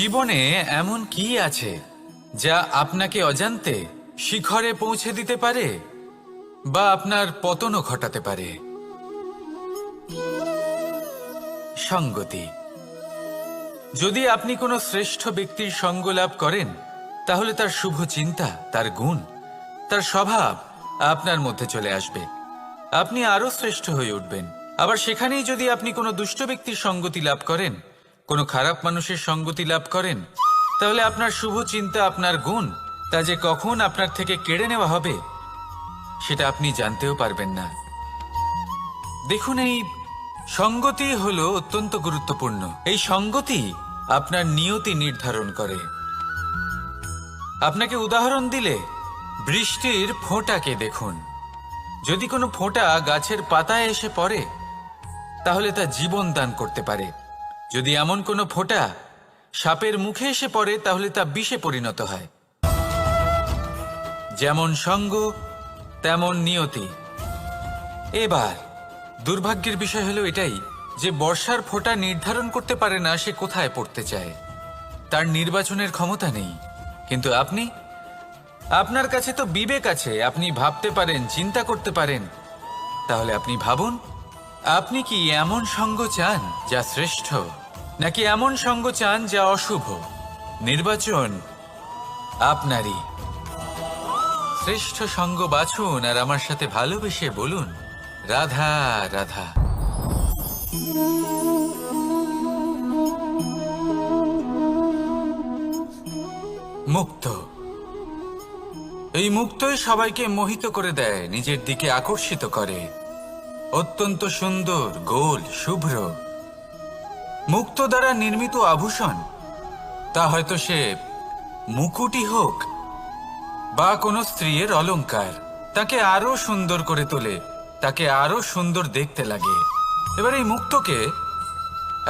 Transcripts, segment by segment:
জীবনে এমন কি আছে যা আপনাকে অজান্তে শিখরে পৌঁছে দিতে পারে বা আপনার পতনও ঘটাতে পারে? সঙ্গতি। যদি আপনি কোনো শ্রেষ্ঠ ব্যক্তির সঙ্গ লাভ করেন, তাহলে তার শুভ চিন্তা, তার গুণ, তার স্বভাব আপনার মধ্যে চলে আসবে। আপনি আরো শ্রেষ্ঠ হয়ে উঠবেন। আবার সেখানেই যদি আপনি কোনো দুষ্ট ব্যক্তির সঙ্গতি লাভ করেন, কোনো খারাপ মানুষের সঙ্গতি লাভ করেন, তাহলে আপনার শুভ চিন্তা, আপনার গুণ, তা যে কখন আপনার থেকে কেড়ে নেওয়া হবে সেটা আপনি জানতেও পারবেন না। দেখুন, এই সঙ্গতি হলো অত্যন্ত গুরুত্বপূর্ণ। এই সঙ্গতি আপনার নিয়তি নির্ধারণ করে। আপনাকে উদাহরণ দিলে, বৃষ্টির ফোঁটাকে দেখুন। যদি কোনো ফোঁটা গাছের পাতায় এসে পড়ে, তাহলে তা জীবন দান করতে পারে। যদি এমন কোনো ফোঁটা সাপের মুখে এসে পড়ে, তাহলে তা বিষে পরিণত হয়। যেমন সঙ্গ, তেমন নিয়তি। এবার দুর্ভাগ্যের বিষয় হলো এটাই যে বর্ষার ফোঁটা নির্ধারণ করতে পারে না সে কোথায় পড়তে চায়। তার নির্বাচনের ক্ষমতা নেই। কিন্তু আপনি, আপনার কাছে তো বিবেক আছে, আপনি ভাবতে পারেন, চিন্তা করতে পারেন। তাহলে আপনি ভাবুন, আপনি কি এমন সঙ্গ চান যা শ্রেষ্ঠ, নাকি এমন সঙ্গ চান যা অশুভ? নির্বাচন আপনারই। শ্রেষ্ঠ সঙ্গ বাছুন আর আমার সাথে ভালোবেসে বলুন, রাধা রাধা। মুক্ত। এই মুক্তই সবাইকে মোহিত করে দেয়, নিজের দিকে আকর্ষিত করে। অত্যন্ত সুন্দর, গোল, শুভ্র। মুক্ত দ্বারা নির্মিত আভূষণ, তা হয়তো সে মুকুটই হোক বা কোনো স্ত্রীর অলংকার, তাকে আরো সুন্দর করে তোলে, তাকে আরো সুন্দর দেখতে লাগে। এবার এই মুক্তকে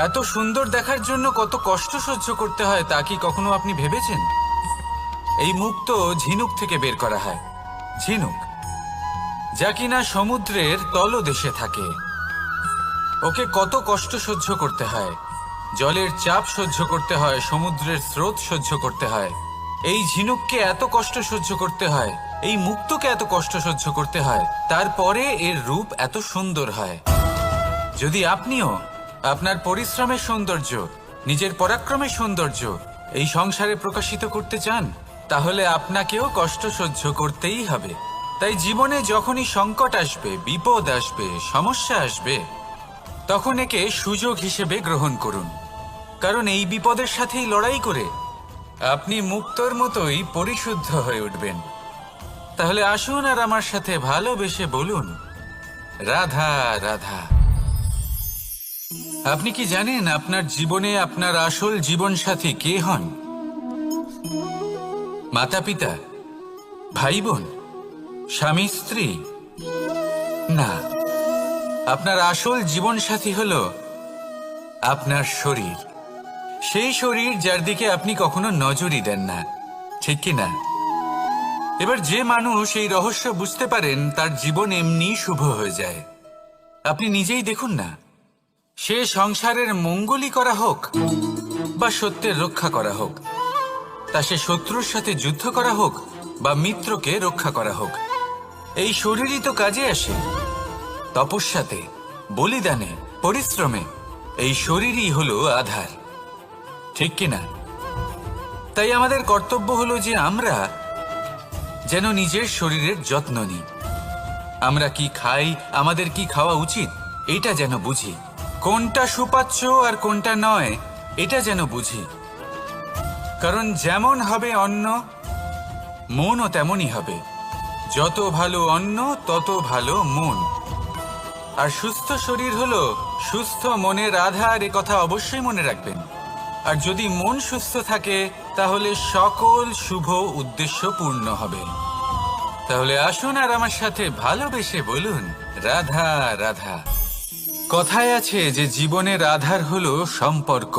এত সুন্দর দেখার জন্য কত কষ্ট সহ্য করতে হয় তা কি কখনো আপনি ভেবেছেন? এই মুক্ত ঝিনুক থেকে বের করা হয়। ঝিনুক, যা কিনা সমুদ্রের তলদেশে থাকে। ওকে কত কষ্ট সহ্য করতে হয়, জলের চাপ সহ্য করতে হয়, সমুদ্রের স্রোত সহ্য করতে হয়। এই ঝিনুককে এত কষ্ট সহ্য করতে হয়, এই মুক্তকে এত কষ্ট সহ্য করতে হয়, তারপরে এর রূপ এত সুন্দর হয়। যদি আপনিও আপনার পরিশ্রমের সৌন্দর্য, নিজের পরাক্রমের সৌন্দর্য এই সংসারে প্রকাশিত করতে চান, তাহলে আপনাকেও কষ্ট সহ্য করতেই হবে। তাই জীবনে যখনই সংকট আসবে, বিপদ আসবে, সমস্যা আসবে, তখন একে সুযোগ হিসেবে গ্রহণ করুন। কারণ এই বিপদের সাথেই লড়াই করে আপনি মুক্তর মতোই পরিশুদ্ধ হয়ে উঠবেন। তাহলে আসুন আর আমার সাথে ভালোবেসে বলুন, রাধা রাধা। আপনি কি জানেন আপনার জীবনে আপনার আসল জীবনসাথী কে হন? মাতা পিতা, ভাই বোন, স্বামী স্ত্রী? না, আপনার আসল জীবনসাথী হলো আপনার শরীর। সেই শরীর যার দিকে আপনি কখনো নজরই দেন না, ঠিক কি না? এবার যে মানুষ এই রহস্য বুঝতে পারেন, তার জীবন এমনি শুভ হয়ে যায়। আপনি নিজেই দেখুন না, সে সংসারের মঙ্গলই করা হোক বা সত্যের রক্ষা করা হোক, তা সে শত্রুর সাথে যুদ্ধ করা হোক বা মিত্রকে রক্ষা করা হোক, এই শরীরই তো কাজে আসে। তপস্যাতে, বলিদানে, পরিশ্রমে এই শরীরই হলো আধার, ঠিক কিনা? তাই আমাদের কর্তব্য হলো যে আমরা যেন নিজের শরীরের যত্ন নিই। আমরা কি খাই, আমাদের কি খাওয়া উচিত, এটা যেন বুঝি। কোনটা সুপাচ্য আর কোনটা নয়, এটা যেন বুঝি। কারণ যেমন হবে অন্ন, মনও তেমনই হবে। যত ভালো অন্ন, তত ভালো মন। আর সুস্থ শরীর হলো সুস্থ মনের আধার, এ কথা অবশ্যই মনে রাখবেন। আর যদি মন সুস্থ থাকে, তাহলে সকল শুভ উদ্দেশ্য পূর্ণ হবে। তাহলে আসুন আর আমার সাথে ভালোবেসে বলুন, রাধা রাধা। কথায় আছে যে জীবনের আধার হলো সম্পর্ক,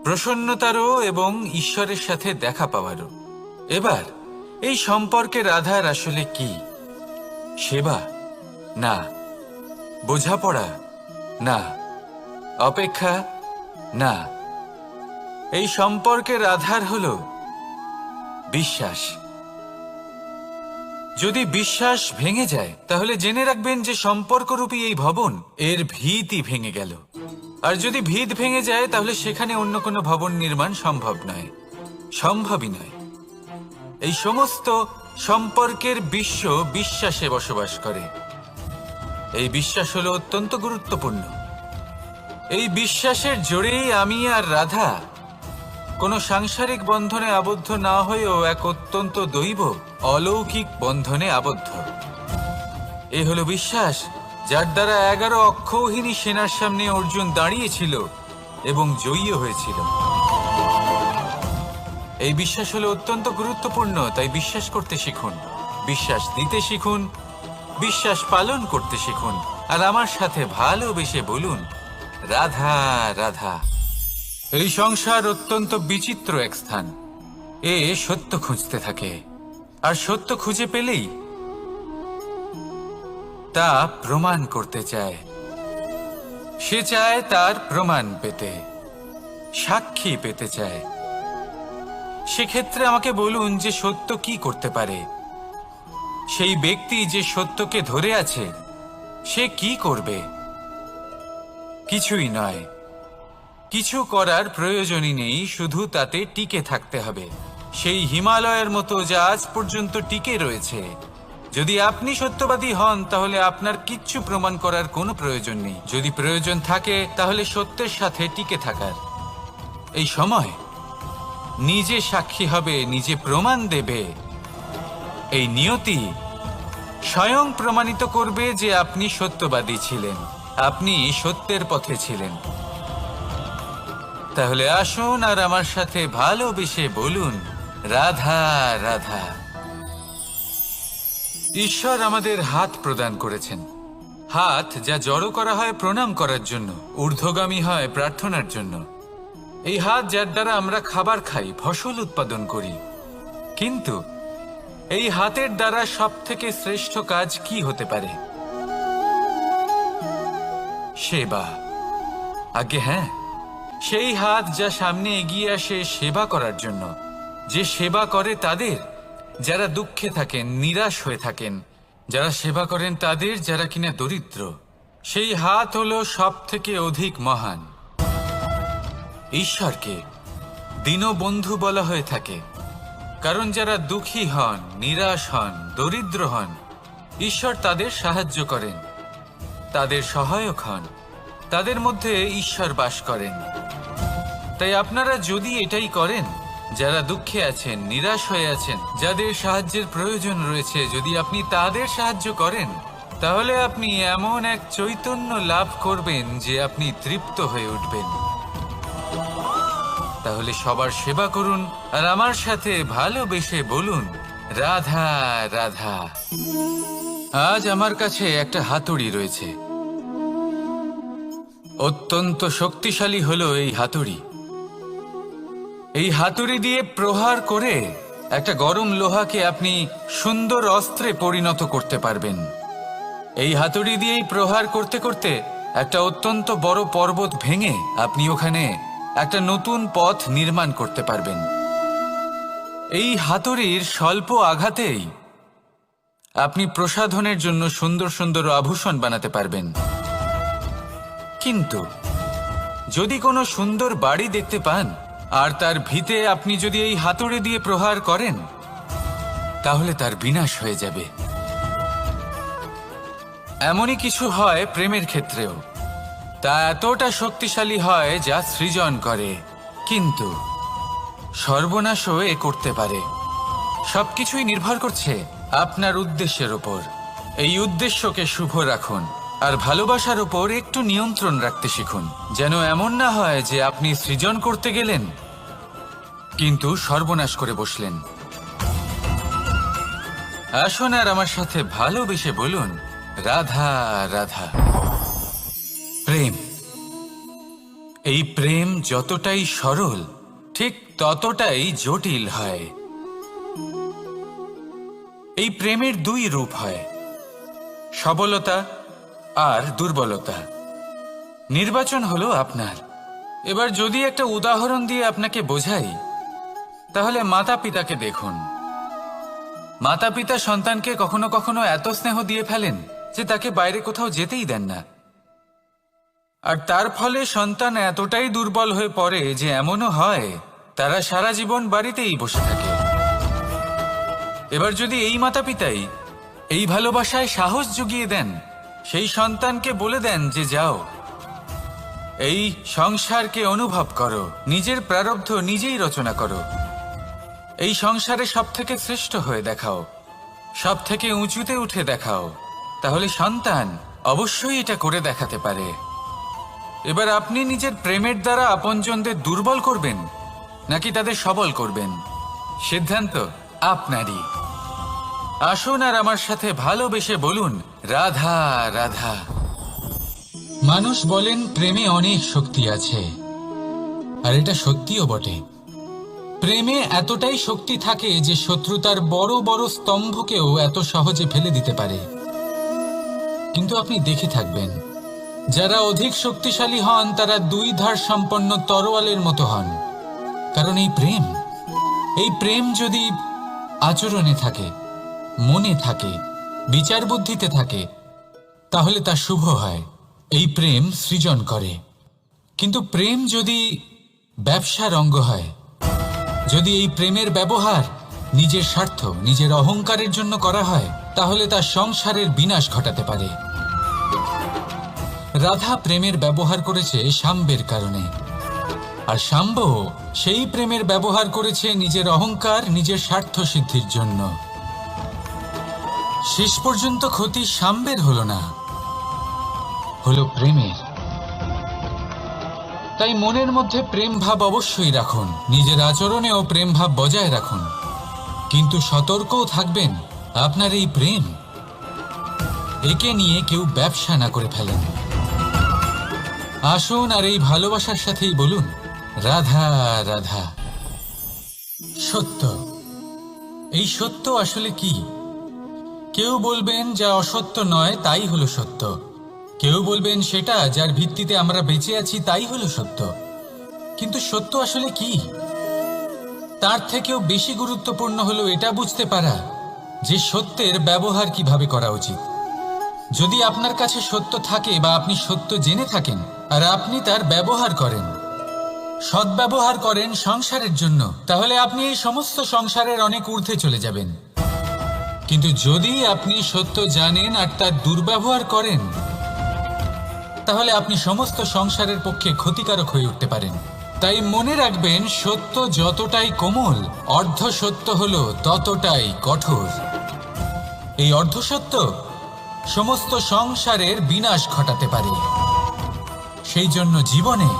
প্রসন্নতারও এবং ঈশ্বরের সাথে দেখা পাওয়ারও। এবার এই সম্পর্কের আধার আসলে কি? সেবা? না। বোঝাপড়া? না। অপেক্ষা? না। এই সম্পর্কের আধার হলো বিশ্বাস। যদি বিশ্বাস ভেঙে যায় তাহলে জেনে রাখবেন যে সম্পর্করূপী এই ভবন এর ভিতই ভেঙে গেল। আর যদি ভিত ভেঙে যায় তাহলে সেখানে অন্য কোনো ভবন নির্মাণ সম্ভব নয়, সম্ভবই নয়। এই সমস্ত সম্পর্কের বিশ্ব বিশ্বাসে বসবাস করে। এই বিশ্বাস হলো অত্যন্ত গুরুত্বপূর্ণ। এই বিশ্বাসের জোরেই আমি আর রাধা কোনো সাংসারিক বন্ধনে আবদ্ধ না হয়েও এক অত্যন্ত দৈব অলৌকিক বন্ধনে আবদ্ধ। এ হলো বিশ্বাস যার দ্বারা 11 অক্ষৌহিনী সেনার সামনে অর্জুন দাঁড়িয়েছিল এবং জয়ী হয়েছিল। এই বিশ্বাস হলো অত্যন্ত গুরুত্বপূর্ণ, তাই বিশ্বাস করতে শিখুন, বিশ্বাস দিতে শিখুন, বিশ্বাস পালন করতে শিখুন, আর আমার সাথে ভালোবেসে বলুন রাধা রাধা। এই সংসার অত্যন্ত বিচিত্র এক স্থান। এ সত্য খুঁজতে থাকে, আর সত্য খুঁজে পেলেই তা প্রমাণ করতে চায়। সে চায় তার প্রমাণ পেতে, সাক্ষী পেতে চায়। সেক্ষেত্রে আমাকে বলুন যে সত্য কি করতে পারে। সেই ব্যক্তি যে সত্যকে ধরে আছে সে কি করবে? কিছুই নয়, কিছু করার প্রয়োজনই নেই, শুধু তাতে টিকে থাকতে হবে। সেই হিমালয়ের মতো যা আজ পর্যন্ত টিকে রয়েছে। যদি আপনি সত্যবাদী হন তাহলে আপনার কিচ্ছু প্রমাণ করার কোনো প্রয়োজন নেই। যদি প্রয়োজন থাকে তাহলে সত্যের সাথে টিকে থাকার। এই সময় নিজে সাক্ষী হবে, নিজে প্রমাণ দেবে। এই নিয়তি স্বয়ং প্রমাণিত করবে যে আপনি সত্যবাদী ছিলেন, আপনি সত্যের পথে ছিলেন। তাহলে আসুন আর আমার সাথে ভালোবেসে বলুন রাধা রাধা। ঈশ্বর আমাদের হাত প্রদান করেছেন। হাত যা জড়ো করা হয় প্রণাম করার জন্য, ঊর্ধ্বগামী হয় প্রার্থনার জন্য। এই হাত যার দ্বারা আমরা খাবার খাই, ফসল উৎপাদন করি। কিন্তু এই হাতের দ্বারা সবথেকে শ্রেষ্ঠ কাজ কি হতে পারে? সেবা। আগে হ্যাঁ, সেই হাত যা সামনে এগিয়ে আসে সেবা করার জন্য, যে সেবা করে তাদের যারা দুঃখে থাকেন, নিরাশ হয়ে থাকেন, যারা সেবা করেন তাদের যারা কিনা দরিদ্র। সেই হাত হলো সব থেকে অধিক মহান। ঈশ্বরকে দীনবন্ধু বলা হয়ে থাকে, কারণ যারা দুঃখী হন, নিরাশ হন, দরিদ্র হন, ঈশ্বর তাদের সাহায্য করেন, তাদের সহায়ক হন, তাদের মধ্যে ঈশ্বর বাস করেন। তাই আপনারা যদি এটাই করেন, যারা দুঃখে আছেন, নিরাশ হয়ে আছেন, যাদের সাহায্যের প্রয়োজন রয়েছে, যদি আপনি তাদের সাহায্য করেন, তাহলে আপনি এমন এক চৈতন্য লাভ করবেন যে আপনি তৃপ্ত হয়ে উঠবেন। তাহলে সবার সেবা করুন আর আমার সাথে ভালোবেসে বলুন রাধা রাধা। আজ আমার কাছে একটা হাতুড়ি রয়েছে। অত্যন্ত শক্তিশালী হলো এই হাতুড়ি। এই হাতুড়ি দিয়ে প্রহার করে একটা গরম লোহাকে আপনি সুন্দর অস্ত্রে পরিণত করতে পারবেন। এই হাতুড়ি দিয়েই প্রহার করতে করতে একটা অত্যন্ত বড় পর্বত ভেঙে আপনি ওখানে একটা নতুন পথ নির্মাণ করতে পারবেন। এই হাতুড়ির স্বল্প আঘাতেই আপনি প্রসাধনের জন্য সুন্দর সুন্দর আভূষণ বানাতে পারবেন। কিন্তু যদি কোনো সুন্দর বাড়ি দেখতে পান আর তার ভিতে আপনি যদি এই হাতুড়ি দিয়ে প্রহার করেন, তাহলে তার বিনাশ হয়ে যাবে। এমনই কিছু হয় প্রেমের ক্ষেত্রেও। তা এতটা শক্তিশালী হয় যা সৃজন করে, কিন্তু সর্বনাশও এ করতে পারে। সবকিছুই নির্ভর করছে আপনার উদ্দেশ্যের উপর। এই উদ্দেশ্যকে শুভ রাখুন আর ভালোবাসার উপর একটু নিয়ন্ত্রণ রাখতে শিখুন, যেন এমন না হয় যে আপনি সৃজন করতে গেলেন কিন্তু সর্বনাশ করে বসলেন। আসুন আর আমার সাথে ভালোবেসে বলুন রাধা রাধা। প্রেম, এই প্রেম যতটাই সরল ঠিক ততটাই জটিল হয়। এই প্রেমের দুই রূপ হয়, সবলতা আর দুর্বলতা। নির্বাচন হলো আপনার। এবার যদি একটা উদাহরণ দিয়ে আপনাকে বোঝাই, তাহলে মাতা পিতাকে দেখুন। মাতা পিতা সন্তানকে কখনো কখনো এত স্নেহ দিয়ে ফেলেন যে তাকে বাইরে কোথাও যেতেই দেন না, আর তার ফলে সন্তান এতটাই দুর্বল হয়ে পড়ে যে এমনও হয় তারা সারা জীবন বাড়িতেই বসে থাকে। এবার যদি এই মাতা পিতাই এই ভালোবাসায় সাহস জুগিয়ে দেন, সেই সন্তানকে বলে দেন যে যাও, এই সংসারকে অনুভব করো, নিজের প্রারব্ধ নিজেই রচনা করো, এই সংসারে সব থেকে শ্রেষ্ঠ হয়ে দেখাও, সব থেকে উঁচুতে উঠে দেখাও, তাহলে সন্তান অবশ্যই এটা করে দেখাতে পারে। এবার আপনি নিজের প্রেমের দ্বারা আপনজনদের দুর্বল করবেন নাকি তাদের সবল করবেন, সিদ্ধান্ত আপনারই। আসুন আর আমার সাথে ভালোবেসে বলুন, রাধা রাধা। মানুষ বলেন প্রেমে অনেক শক্তি আছে, আর এটা সত্যিও বটে। প্রেমে এতটাই শক্তি থাকে যে শত্রুতার বড় বড় স্তম্ভকেও এত সহজে ফেলে দিতে পারে। কিন্তু আপনি দেখে থাকবেন, যারা অধিক শক্তিশালী হন তারা দুই ধার সম্পন্ন তরোয়ালের মতো হন। কারণ এই প্রেম যদি আচরণে থাকে, মনে থাকে, বিচার বুদ্ধিতে থাকে, তাহলে তা শুভ হয়। এই প্রেম সৃজন করে। কিন্তু প্রেম যদি ব্যবসার অঙ্গ হয়, যদি এই প্রেমের ব্যবহার নিজের স্বার্থ, নিজের অহংকারের জন্য করা হয়, তাহলে তা সংসারের বিনাশ ঘটাতে পারে। রাধা প্রেমের ব্যবহার করেছে শাম্বের কারণে, আর শাম্ব সেই প্রেমের ব্যবহার করেছে নিজের অহংকার, নিজের স্বার্থ সিদ্ধির জন্য। শেষ পর্যন্ত ক্ষতি শাম্বের হলো না, হলো প্রেমের। তাই মনের মধ্যে প্রেম ভাব অবশ্যই রাখুন, নিজের আচরণেও প্রেম ভাব বজায় রাখুন, কিন্তু সতর্কও থাকবেন আপনার এই প্রেম, একে নিয়ে কেউ ব্যবসা না করে ফেলেন। আসুন আর এই ভালোবাসার সাথেই বলুন, রাধা রাধা। সত্য, এই সত্য আসলে কি? কেউ বলবেন যা অসত্য নয় তাই হলো সত্য, কেউ বলবেন সেটা যার ভিত্তিতে আমরা বেঁচে আছি তাই হলো সত্য। কিন্তু সত্য আসলে কি? তার থেকেও বেশি গুরুত্বপূর্ণ হলো এটা বুঝতে পারা যে সত্যের ব্যবহার কিভাবে করা উচিত। যদি আপনার কাছে সত্য থাকে বা আপনি সত্য জেনে থাকেন আর আপনি তার ব্যবহার করেন, সদ্ব্যবহার করেন সংসারের জন্য, তাহলে আপনি এই সমস্ত সংসারের অনেক ঊর্ধ্বে চলে যাবেন। কিন্তু যদি আপনি সত্য জানেন আর তার দুর্ব্যবহার করেন, তাহলে আপনি সমস্ত সংসারের পক্ষে ক্ষতিকারক হয়ে উঠতে পারেন। তাই মনে রাখবেন, সত্য যতটাই কোমল, অর্ধ সত্য হলো ততটাই কঠোর। এই অর্ধসত্য সমস্ত সংসারের বিনাশ ঘটাতে পারে। সেই জন্য জীবনে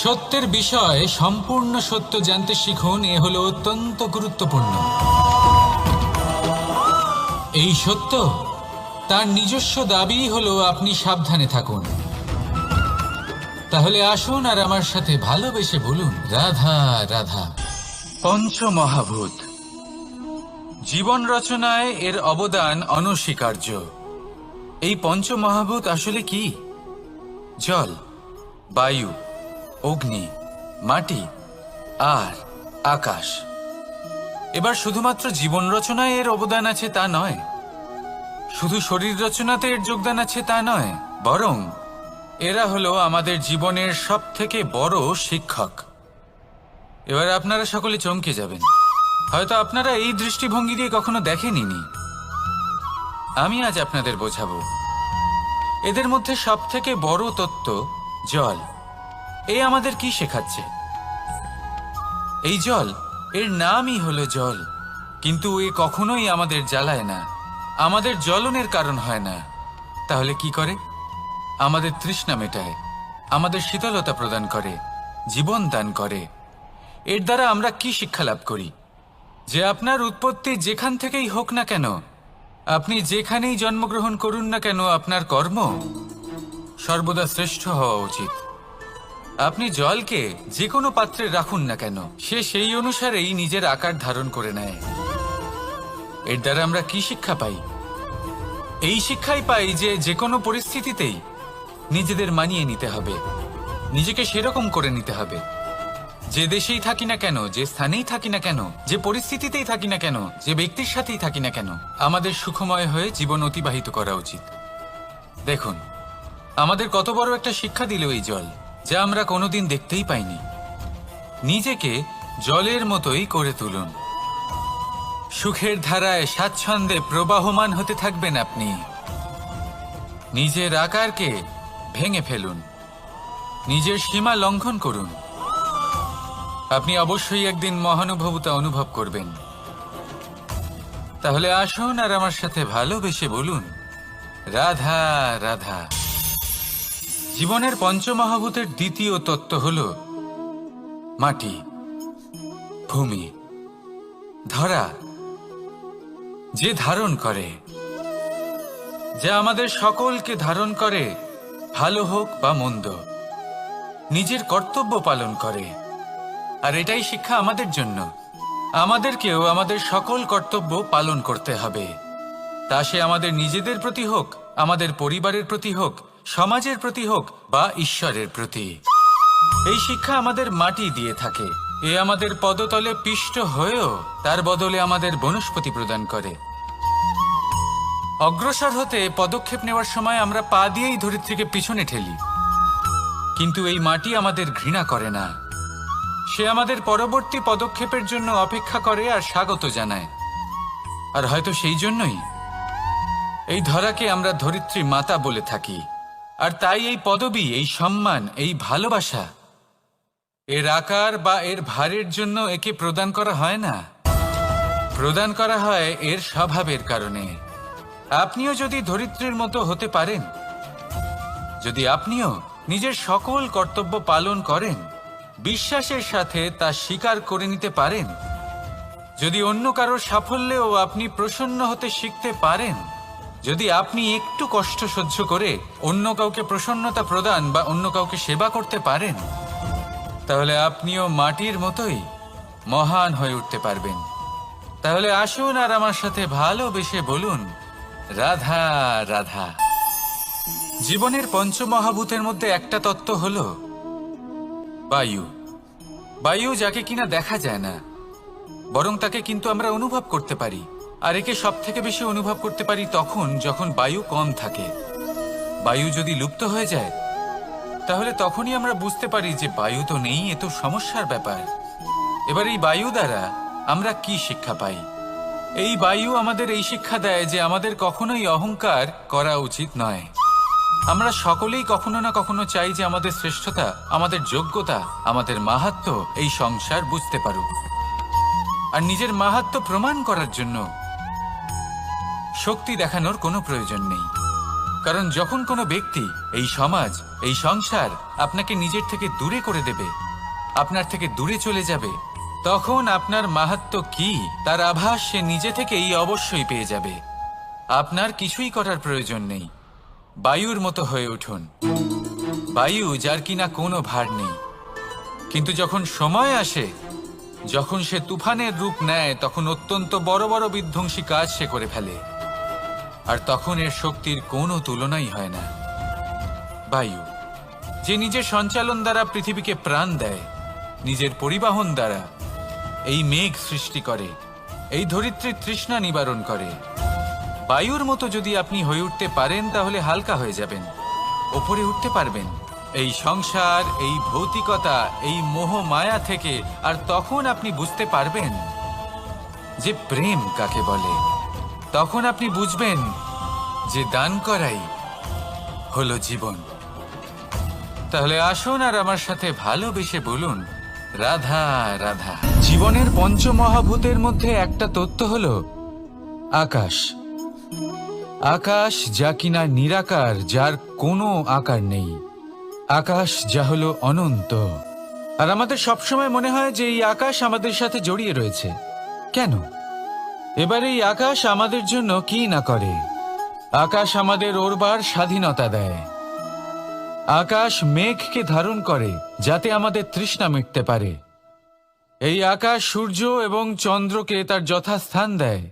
সত্যের বিষয়ে সম্পূর্ণ সত্য জানতে শিখুন, এ হলো অত্যন্ত গুরুত্বপূর্ণ। এই সত্য তার নিজস্ব দাবি হলো আপনি সাবধানে থাকুন। তাহলে আসুন আর আমার সাথে ভালোবেসে বলুন, রাধা রাধা। পঞ্চমহাভূত, জীবন রচনায় এর অবদান অনস্বীকার্য। এই পঞ্চমহাভূত আসলে কি? জল, বায়ু, অগ্নি, মাটি আর আকাশ। এবার শুধুমাত্র জীবন রচনায় এর অবদান আছে তা নয়, শুধু শরীর রচনাতে এর যোগদান আছে তা নয়, বরং এরা হলো আমাদের জীবনের সব থেকে বড় শিক্ষক। এবার আপনারা সকলে চমকে যাবেন, হয়তো আপনারা এই দৃষ্টিভঙ্গি দিয়ে কখনো দেখেননি। আমি আজ আপনাদের বোঝাবো। এদের মধ্যে সব থেকে বড় তত্ত্ব জল। এ আমাদের কি শেখাচ্ছে? এই জল, এর নামই হলো জল, কিন্তু এ কখনোই আমাদের জ্বালায় না, আমাদের জ্বলনের কারণ হয় না। তাহলে কি করে? আমাদের তৃষ্ণা মেটায়, আমাদের শীতলতা প্রদান করে, জীবন দান করে। এর দ্বারা আমরা কি শিক্ষা লাভ করি? যে আপনার উৎপত্তি যেখান থেকেই হোক না কেন, আপনি যেখানেই জন্মগ্রহণ করুন না কেন, আপনার কর্ম সর্বদা শ্রেষ্ঠ হওয়া উচিত। আপনি জলকে যে কোনো পাত্রে রাখুন না কেন, সে সেই অনুসারেই নিজের আকার ধারণ করে নেয়। এর দ্বারা আমরা কি শিক্ষা পাই? এই শিক্ষাই পাই যে যে কোনো পরিস্থিতিতেই নিজেদের মানিয়ে নিতে হবে, নিজেকে সেরকম করে নিতে হবে। যে দেশেই থাকি না কেন, যে স্থানেই থাকি না কেন, যে পরিস্থিতিতেই থাকি না কেন, যে ব্যক্তির সাথেই থাকি না কেন, আমাদের সুখময় হয়ে জীবন অতিবাহিত করা উচিত। দেখুন, আমাদের কত বড় একটা শিক্ষা দিল এই জল, যা আমরা কোনোদিন দেখতেই পাইনি। নিজেকে জলের মতোই করে তুলুন। সুখের ধারায় স্বাচ্ছন্দ্যে প্রবাহমান হতে থাকবেন আপনি। নিজের আকারকে ভেঙে ফেলুন, নিজের সীমা লঙ্ঘন করুন। আপনি অবশ্যই একদিন মহানুভবতা অনুভব করবেন। তাহলে আসুন আর আমার সাথে ভালোবেসে বলুন, রাধা রাধা। জীবনের পঞ্চমহাভূতের দ্বিতীয় তত্ত্ব হল মাটি, ভূমি, ধরা, যে ধারণ করে, যা আমাদের সকলকে ধারণ করে, ভালো হোক বা মন্দ, নিজের কর্তব্য পালন করে। আর এটাই শিক্ষা আমাদের জন্য। আমাদেরকেও আমাদের সকল কর্তব্য পালন করতে হবে, তা সে আমাদের নিজেদের প্রতি হোক, আমাদের পরিবারের প্রতি হোক, সমাজের প্রতি হোক বা ঈশ্বরের প্রতি। এই শিক্ষা আমাদের মাটি দিয়ে থাকে। এ আমাদের পদতলে পিষ্ট হয়েও তার বদলে আমাদের বনস্পতি প্রদান করে। অগ্রসর হতে পদক্ষেপ নেওয়ার সময় আমরা পা দিয়েই ধরিত্রীকে পিছনে ঠেলি, কিন্তু এই মাটি আমাদের ঘৃণা করে না। সে আমাদের পরবর্তী পদক্ষেপের জন্য অপেক্ষা করে আর স্বাগত জানায়। আর হয়তো সেই জন্যই এই ধরাকে আমরা ধরিত্রী মাতা বলে থাকি। আর তাই এই পদবী, এই সম্মান, এই ভালোবাসা, এর আকার বা এর ভারের জন্য একে প্রদান করা হয় না, প্রদান করা হয় এর স্বভাবের কারণে। আপনিও যদি ধরিত্রীর মতো হতে পারেন, যদি আপনিও নিজের সকল কর্তব্য পালন করেন, বিশ্বাসের সাথে তা স্বীকার করে নিতে পারেন, যদি অন্য কারোর সাফল্যেও আপনি প্রসন্ন হতে শিখতে পারেন, যদি আপনি একটু কষ্ট সহ্য করে অন্য কাউকে প্রসন্নতা প্রদান বা অন্য কাউকে সেবা করতে পারেন, তাহলে আপনিও মাটির মতোই মহান হয়ে উঠতে পারবেন। তাহলে আসুন আর আমার সাথে ভালোবেসে বলুন, রাধা রাধা। জীবনের পঞ্চমহাভূতের মধ্যে একটা তত্ত্ব হল বায়ু। বায়ু যাকে কিনা দেখা যায় না, বরং তাকে কিন্তু আমরা অনুভব করতে পারি। আর একে সব থেকে বেশি অনুভব করতে পারি তখন যখন বায়ু কম থাকে। বায়ু যদি লুপ্ত হয়ে যায়, তাহলে তখনই আমরা বুঝতে পারি যে বায়ু তো নেই, এ তো সমস্যার ব্যাপার। এবার এই বায়ু দ্বারা আমরা কি শিক্ষা পাই? এই বায়ু আমাদের এই শিক্ষা দেয় যে আমাদের কখনোই অহংকার করা উচিত নয়। আমরা সকলেই কখনো না কখনো চাই যে আমাদের শ্রেষ্ঠতা, আমাদের যোগ্যতা, আমাদের মাহাত্ম্য এই সংসার বুঝতে পারুক। আর নিজের মাহাত্ম্য প্রমাণ করার জন্য শক্তি দেখানোর কোনো প্রয়োজন নেই। কারণ যখন কোনো ব্যক্তি, এই সমাজ, এই সংসার আপনাকে নিজের থেকে দূরে করে দেবে, আপনার থেকে দূরে চলে যাবে, তখন আপনার মাহাত্ম্য কি তার আভাস সে নিজে থেকেই অবশ্যই পেয়ে যাবে। আপনার কিছুই করার প্রয়োজন নেই। বায়ুর মতো হয়ে উঠুন। বায়ু যার কিনা কোনো ভার নেই, কিন্তু যখন সময় আসে, যখন সে তুফানের রূপ নেয়, তখন অত্যন্ত বড় বড় বিধ্বংসী কাজ সে করে ফেলে। আর তখন এর শক্তির কোনো তুলনাই হয় না। বায়ু যে নিজের সঞ্চালন দ্বারা পৃথিবীকে প্রাণ দেয়, নিজের পরিবহন দ্বারা এই মেঘ সৃষ্টি করে, এই ধরিত্রীর তৃষ্ণা নিবারণ করে। বায়ুর মতো যদি আপনি হয়ে উঠতে পারেন, তাহলে হালকা হয়ে যাবেন, ওপরে উঠতে পারবেন এই সংসার, এই ভৌতিকতা, এই মোহ মায়া থেকে। আর তখন আপনি বুঝতে পারবেন যে প্রেম কাকে বলে। তখন আপনি বুঝবেন যে দান করাই হলো জীবন। তাহলে আসুন আর আমার সাথে ভালোবেসে বলুন, রাধা রাধা। জীবনের পঞ্চমহাভূতের মধ্যে একটা তত্ত্ব হলো আকাশ। আকাশ যা কিনা নিরাকার, যার কোনো আকার নেই। আকাশ যা হলো অনন্ত। আর আমাদের সবসময় মনে হয় যে এই আকাশ আমাদের সাথে জড়িয়ে রয়েছে। কেন? এবার এই আকাশ আমাদের জন্য কি না করে। আকাশ আমাদের ওড়বার স্বাধীনতা দেয়। আকাশ মেঘকে ধারণ করে যাতে আমাদের তৃষ্ণা মিটতে পারে। এই আকাশ সূর্য এবং চন্দ্রকে তার যথাস্থান দেয়,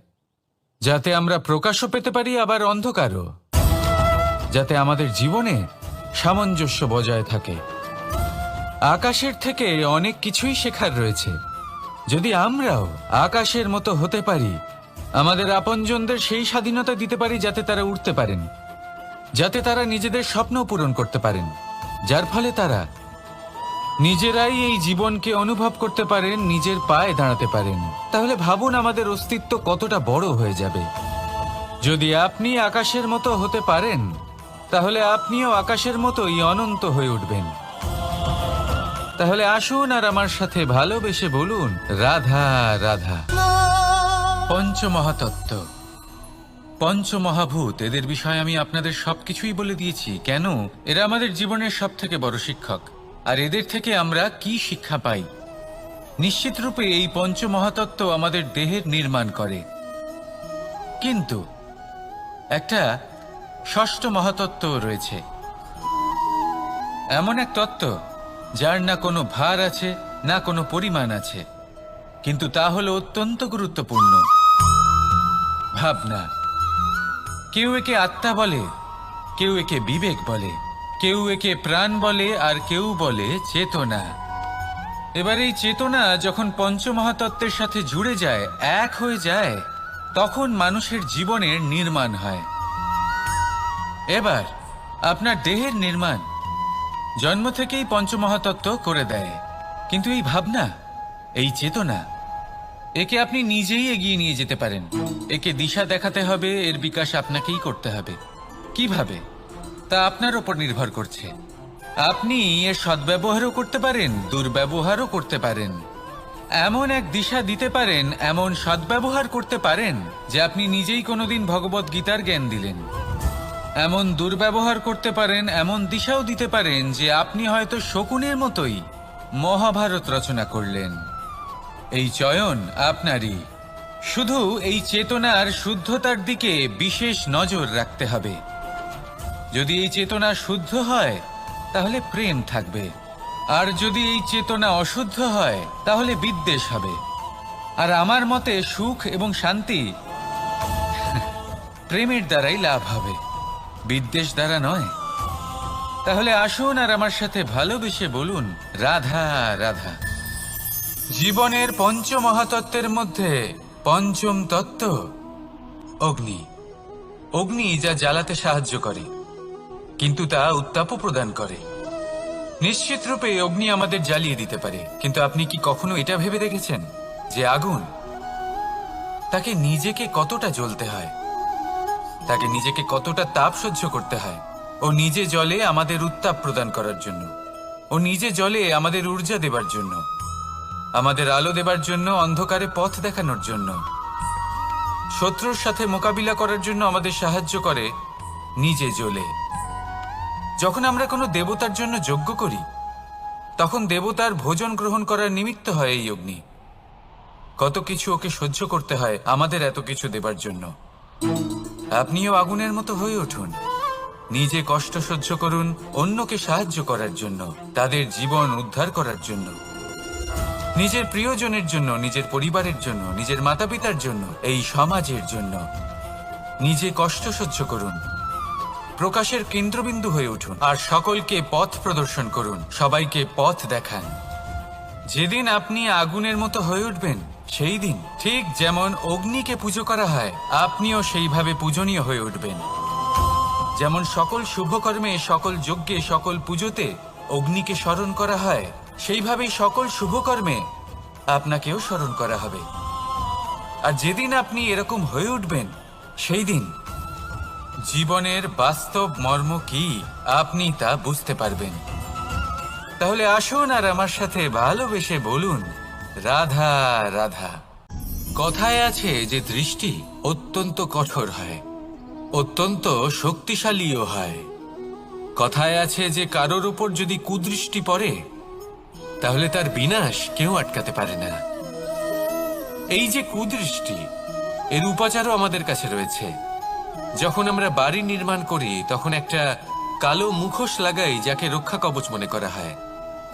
যাতে আমরা প্রকাশও পেতে পারি, আবার অন্ধকারও, যাতে আমাদের জীবনে সামঞ্জস্য বজায় থাকে। আকাশের থেকে অনেক কিছুই শেখার রয়েছে। যদি আমরাও আকাশের মতো হতে পারি, আমাদের আপনজনদের সেই স্বাধীনতা দিতে পারি যাতে তারা উঠতে পারেন, যাতে তারা নিজেদের স্বপ্ন পূরণ করতে পারেন, যার ফলে তারা নিজেরাই এই জীবনকে অনুভব করতে পারেন, নিজের পায়ে দাঁড়াতে পারেন, তাহলে ভাবুন আমাদের অস্তিত্ব কতটা বড় হয়ে যাবে। যদি আপনি আকাশের মতো হতে পারেন, তাহলে আপনিও আকাশের মতোই অনন্ত হয়ে উঠবেন। তাহলে আসুন আর আমার সাথে ভালোবেসে বলুন, রাধা রাধা। পঞ্চমহাতত্ত্ব, পঞ্চমহাভূত, এদের বিষয়ে আমি আপনাদের সবকিছুই বলে দিয়েছি। কেন? এরা আমাদের জীবনের সব থেকে বড় শিক্ষক। আর এদের থেকে আমরা কি শিক্ষা পাই? নিশ্চিত রূপে এই পঞ্চমহাতত্ত্ব আমাদের দেহের নির্মাণ করে, কিন্তু একটা ষষ্ঠ মহাতত্ত্ব রয়েছে, এমন এক তত্ত্ব যার না কোনো ভার আছে, না কোনো পরিমাণ আছে, কিন্তু তা হলো অত্যন্ত গুরুত্বপূর্ণ, ভাবনা। কেউ একে আত্মা বলে, কেউ একে বিবেক বলে, কেউ একে প্রাণ বলে, আর কেউ বলে চেতনা। এবার এই চেতনা যখন পঞ্চমহাতত্ত্বের সাথে জুড়ে যায়, এক হয়ে যায়, তখন মানুষের জীবনের নির্মাণ হয়। এবার আপনার দেহের নির্মাণ জন্ম থেকেই পঞ্চমহাতত্ত্ব করে দেয়, কিন্তু এই ভাবনা, এই চেতনা, একে আপনি নিজেই এগিয়ে নিয়ে যেতে পারেন। একে দিশা দেখাতে হবে, এর বিকাশ আপনাকেই করতে হবে। কিভাবে? তা আপনার ওপর নির্ভর করছে। আপনি এর সদ্ব্যবহারও করতে পারেন, দুর্ব্যবহারও করতে পারেন। এমন এক দিশা দিতে পারেন, এমন সদ্ব্যবহার করতে পারেন যে আপনি নিজেই কোনোদিন ভগবত গীতার জ্ঞান দিলেন। এমন দুর্ব্যবহার করতে পারেন, এমন দিশাও দিতে পারেন যে আপনি হয়তো শকুনের মতোই মহাভারত রচনা করলেন। এই চয়ন আপনারই। শুধু এই চেতনার শুদ্ধতার দিকে বিশেষ নজর রাখতে হবে। যদি এই চেতনা শুদ্ধ হয়, তাহলে প্রেম থাকবে, আর যদি এই চেতনা অশুদ্ধ হয়, তাহলে বিদ্বেষ হবে। আর আমার মতে সুখ এবং শান্তি প্রেমের দ্বারাই লাভ হবে, বিদ্বেষ দ্বারা নয়। তাহলে আসুন আর আমার সাথে ভালোবেসে বলুন, রাধা রাধা। জীবনের পঞ্চমহাতত্ত্বের মধ্যে পঞ্চম তত্ত্ব অগ্নি। অগ্নি যা জ্বালাতে সাহায্য করে, কিন্তু তা উত্তাপও প্রদান করে। নিশ্চিত রূপে অগ্নি আমাদের জ্বালিয়ে দিতে পারে, কিন্তু আপনি কি কখনো এটা ভেবে দেখেছেন যে আগুন, তাকে নিজেকে কতটা জ্বলতে হয়, তাকে নিজেকে কতটা তাপ সহ্য করতে হয়? ও নিজে জ্বলে আমাদের উত্তাপ প্রদান করার জন্য, ও নিজে জ্বলে আমাদের ঊর্জা দেবার জন্য, আমাদের আলো দেবার জন্য, অন্ধকারে পথ দেখানোর জন্য, শত্রুর সাথে মোকাবিলা করার জন্য আমাদের সাহায্য করে, নিজে জ্বলে। যখন আমরা কোনো দেবতার জন্য যজ্ঞ করি, তখন দেবতার ভোজন গ্রহণ করার নিমিত্ত হয় এই অগ্নি। কত কিছু ওকে সহ্য করতে হয় আমাদের এত কিছু দেবার জন্য। আপনিও আগুনের মতো হয়ে উঠুন, নিজে কষ্ট সহ্য করুন অন্যকে সাহায্য করার জন্য, তাদের জীবন উদ্ধার করার জন্য, নিজের প্রিয়জনের জন্য, নিজের পরিবারের জন্য, নিজের মাতা পিতার জন্য, এই সমাজের জন্য। নিজে কষ্ট সহ্য করুন, প্রকাশের কেন্দ্রবিন্দু হয়ে উঠুন, আর সকলকে পথ প্রদর্শন করুন, সবাইকে পথ দেখান। যেদিন আপনি আগুনের মতো হয়ে উঠবেন, সেই দিন ঠিক যেমন অগ্নিকে পুজো করা হয়, আপনিও সেইভাবে পূজনীয় হয়ে উঠবেন। যেমন সকল শুভকর্মে, সকল যজ্ঞে, সকল পুজোতে অগ্নিকে স্মরণ করা হয়, সেইভাবেই সকল শুভকর্মে আপনাকেও স্মরণ করা হবে। আর যেদিন আপনি এরকম হয়ে উঠবেন, সেই দিন জীবনের বাস্তব মর্ম কি আপনি তা বুঝতে পারবেন। তাহলে আসুন আর আমার সাথে ভালোবেসে বলুন, রাধা রাধা। কথায় আছে যে দৃষ্টি অত্যন্ত কঠোর হয়, অত্যন্ত শক্তিশালীও হয়। কথায় আছে যে কারোর উপর যদি কুদৃষ্টি পড়ে, তাহলে তার বিনাশ কেউ আটকাতে পারে না। এই যে কুদৃষ্টি, এর উপাচারও আমাদের কাছে রয়েছে। যখন আমরা বাড়ি নির্মাণ করি, তখন একটা কালো মুখোশ লাগাই, যাকে রক্ষা কবচ মনে করা হয়,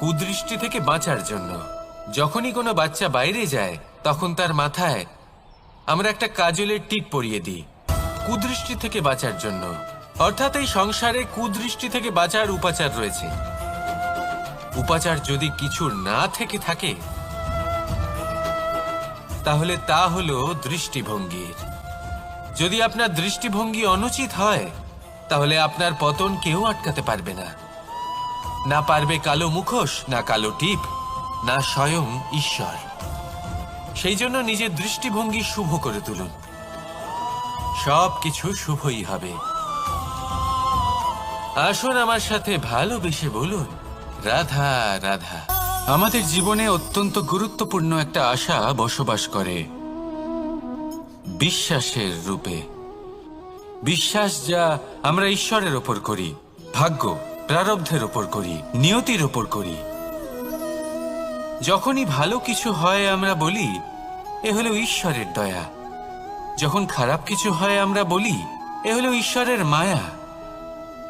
কুদৃষ্টি থেকে বাঁচার জন্য। যখনই কোনো বাচ্চা বাইরে যায়, তখন তার মাথায় আমরা একটা কাজলের টিপ পরিয়ে দিই, কুদৃষ্টি থেকে বাঁচার জন্য। অর্থাৎ এই সংসারে কুদৃষ্টি থেকে বাঁচার উপাচার রয়েছে। উপাচার যদি কিছু না থেকে থাকে তাহলে তা হলো দৃষ্টিভঙ্গির। যদি আপনার দৃষ্টিভঙ্গি অনুচিত হয় তাহলে আপনার পতন কেউ আটকাতে পারবে না। না পারবে কালো মুখোশ, না কালো টিপ, না স্বয়ং ঈশ্বর। সেই জন্য নিজের দৃষ্টিভঙ্গি শুভ করে তুলুন, সব কিছু শুভই হবে। আসুন আমার সাথে ভালোবেসে বলুন, রাধা রাধা। আমাদের জীবনে অত্যন্ত গুরুত্বপূর্ণ একটা আশা বসবাস করে, বিশ্বাসের রূপে। বিশ্বাস যা আমরা ঈশ্বরের ওপর করি, ভাগ্য প্রারব্ধের ওপর করি, নিয়তির ওপর করি। যখনই ভালো কিছু হয় আমরা বলি এ হলো ঈশ্বরের দয়া, যখন খারাপ কিছু হয় আমরা বলি এ হলো ঈশ্বরের মায়া।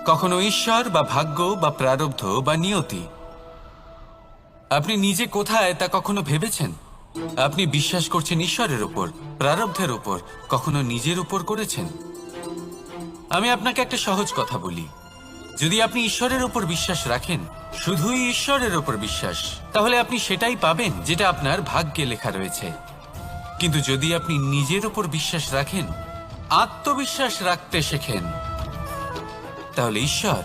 কখনো ঈশ্বর বা ভাগ্য বা প্রারব্ধ বা নিয়তি। আপনি নিজে কোথায় তা কখনো ভেবেছেন? আপনি বিশ্বাস করছেন ঈশ্বরের উপর, প্রারব্ধের উপর, কখনো নিজের উপর করেছেন? আমি আপনাকে একটা সহজ কথা বলি, যদি আপনি ঈশ্বরের উপর বিশ্বাস রাখেন, শুধুই ঈশ্বরের উপর বিশ্বাস, তাহলে আপনি সেটাই পাবেন যেটা আপনার ভাগ্যে লেখা রয়েছে। কিন্তু যদি আপনি নিজের উপর বিশ্বাস রাখেন, আত্মবিশ্বাস রাখতে শেখেন, তাহলে ঈশ্বর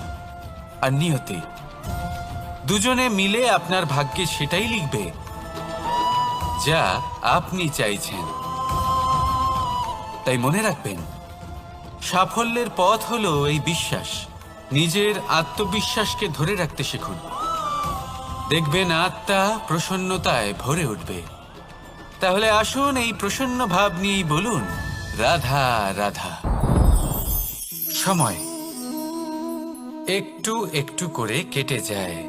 আর নিয়তি দুজনে মিলে আপনার ভাগ্যে সেটাই লিখবে যা আপনি চাইছেন। তাই মনে রাখবেন, সাফল্যের পথ হলো এই বিশ্বাস। নিজের আত্মবিশ্বাসকে ধরে রাখতে শিখুন, দেখবেন আত্মা প্রসন্নতায় ভরে উঠবে। তাহলে আসুন এই প্রসন্ন ভাব নিয়েই বলুন, রাধা রাধা। সময় একটু একটু করে কেটে যায়,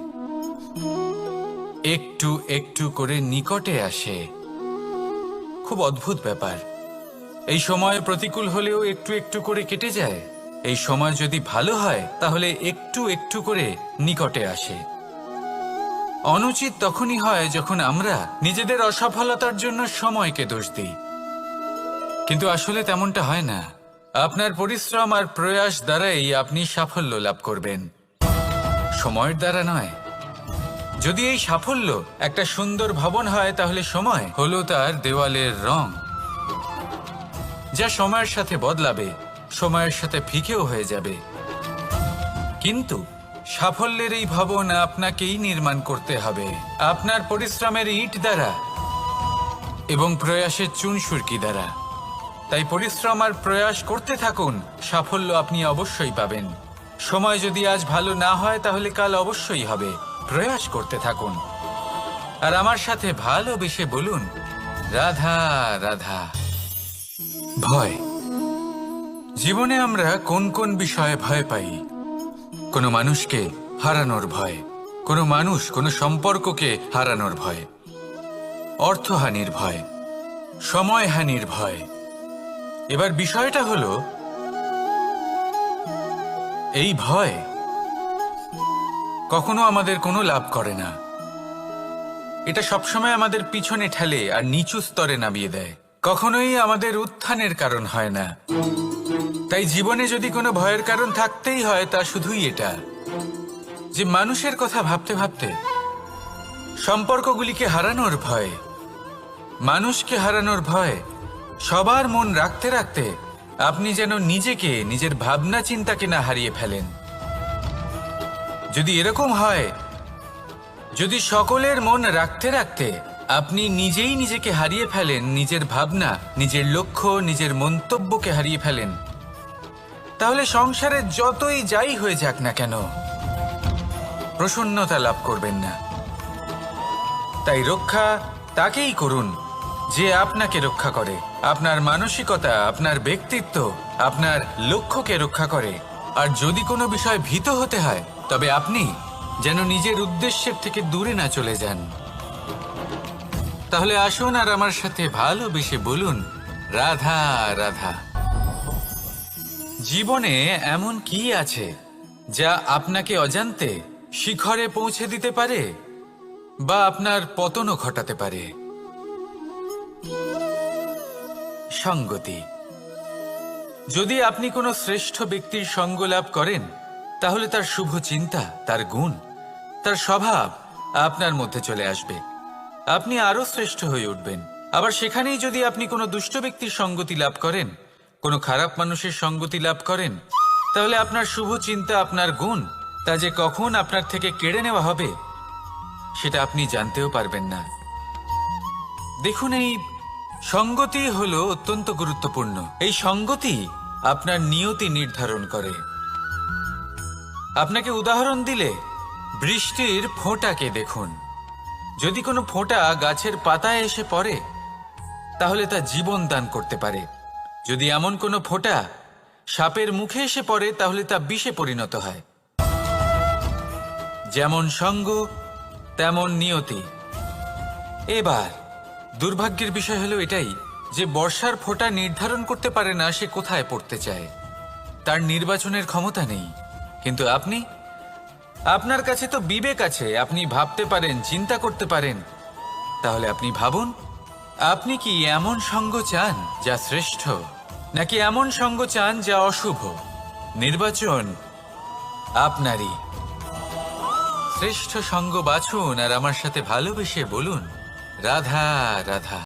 একটু একটু করে নিকটে আসে। খুব অদ্ভুত ব্যাপার। এই সময় প্রতিকূল হলেও একটু একটু করে কেটে যায়। এই সময় যদি ভালো হয় তাহলে একটু একটু করে নিকটে আসে। অনুচিত তখনই হয় যখন আমরা নিজেদের অসফলতার জন্য সময়কে দোষ দিই, কিন্তু আসলে তেমনটা হয় না। আপনার পরিশ্রম আর প্রয়াস দ্বারাই আপনি সাফল্য লাভ করবেন, সময়ের দ্বারা নয়। যদি এই সাফল্য একটা সুন্দর ভবন হয় তাহলে সময় হলো তার দেওয়ালের রং, যা সময়ের সাথে বদলাবে, সময়ের সাথে ফিকেও হয়ে যাবে। কিন্তু সাফল্যের এই ভবন আপনাকেই নির্মাণ করতে হবে, আপনার পরিশ্রমের ইট দ্বারা এবং প্রয়াসের চুনসুরকি দ্বারা। তাই পরিশ্রম আর প্রয়াস করতে থাকুন, সাফল্য আপনি অবশ্যই পাবেন। সময় যদি আজ ভালো না হয় তাহলে কাল অবশ্যই হবে। প্রয়াস করতে থাকুন আর আমার সাথে ভালোবেসে বলুন, রাধা রাধা। ভয়। জীবনে আমরা কোন কোন বিষয়ে ভয় পাই? কোনো মানুষকে হারানোর ভয়, কোনো মানুষ কোনো সম্পর্ককে হারানোর ভয়, অর্থহানির ভয়, সময়হানির ভয়। এবার বিষয়টা হলো, এই ভয় কখনো আমাদের কোনো লাভ করে না। এটা সবসময় আমাদের পিছনে ঠেলে আর নিচু স্তরে নামিয়ে দেয়, কখনোই আমাদের উত্থানের কারণ হয় না। তাই জীবনে যদি কোনো ভয়ের কারণ থাকতেই হয় তা শুধুই এটা, যে মানুষের কথা ভাবতে ভাবতে সম্পর্কগুলিকে হারানোর ভয়, মানুষকে হারানোর ভয়, সবার মন রাখতে রাখতে আপনি যেন নিজেকে, নিজের ভাবনা চিন্তাকে না হারিয়ে ফেলেন। যদি এরকম হয়, যদি সকলের মন রাখতে রাখতে আপনি নিজেই নিজেকে হারিয়ে ফেলেন, নিজের ভাবনা, নিজের লক্ষ্য, নিজের মন্তব্যকে হারিয়ে ফেলেন, তাহলে সংসারে যতই যাই হয়ে যাক না কেন প্রসন্নতা লাভ করবেন না। তাই রক্ষা তাকেই করুন যে আপনাকে রক্ষা করে, আপনার মানসিকতা, আপনার ব্যক্তিত্ব, আপনার লক্ষ্যকে রক্ষা করে। আর যদি কোনো বিষয় ভীত হতে হয় তবে আপনি যেন নিজের উদ্দেশ্যের থেকে দূরে না চলে যান। তাহলে আসুন আর আমার সাথে ভালোবেসে বলুন, রাধা রাধা। জীবনে এমন কি আছে যা আপনাকে অজান্তে শিখরে পৌঁছে দিতে পারে বা আপনার পতনও ঘটাতে পারে? সঙ্গতি। যদি আপনি কোনো শ্রেষ্ঠ ব্যক্তির সঙ্গ লাভ করেন তাহলে তার শুভ চিন্তা, তার গুণ, তার স্বভাব আপনার মধ্যে চলে আসবে। আপনি আরো শ্রেষ্ঠ হয়ে উঠবেন। আবার সেখানেই যদি আপনি কোনো দুষ্ট ব্যক্তির সঙ্গতি লাভ করেন, কোনো খারাপ মানুষের সঙ্গতি লাভ করেন, তাহলে আপনার শুভ চিন্তা, আপনার গুণ, তা যে কখন আপনার থেকে কেড়ে নেওয়া হবে সেটা আপনি জানতেও পারবেন না। দেখুন, এই সঙ্গতি হলো অত্যন্ত গুরুত্বপূর্ণ। এই সঙ্গতি আপনার নিয়তি নির্ধারণ করে। আপনাকে উদাহরণ দিলে, বৃষ্টির ফোঁটাকে দেখুন। যদি কোনো ফোঁটা গাছের পাতায় এসে পড়ে তাহলে তা জীবন দান করতে পারে। যদি এমন কোনো ফোঁটা সাপের মুখে এসে পড়ে তাহলে তা বিষে পরিণত হয়। যেমন সঙ্গ তেমন নিয়তি। এবার দুর্ভাগ্যের বিষয় হলো এটাই যে বর্ষার ফোঁটা নির্ধারণ করতে পারে না সে কোথায় পড়তে চায়। তার নির্বাচনের ক্ষমতা নেই। কিন্তু আপনি, আপনার কাছে তো বিবেক আছে, আপনি ভাবতে পারেন, চিন্তা করতে পারেন। তাহলে আপনি ভাবুন, আপনি কি এমন সঙ্গ চান যা শ্রেষ্ঠ, নাকি এমন সঙ্গ চান যা অশুভ? নির্বাচন আপনারই। শ্রেষ্ঠ সঙ্গ বাছুন আর আমার সাথে ভালোবেসে বলুন, রাধা রাধা।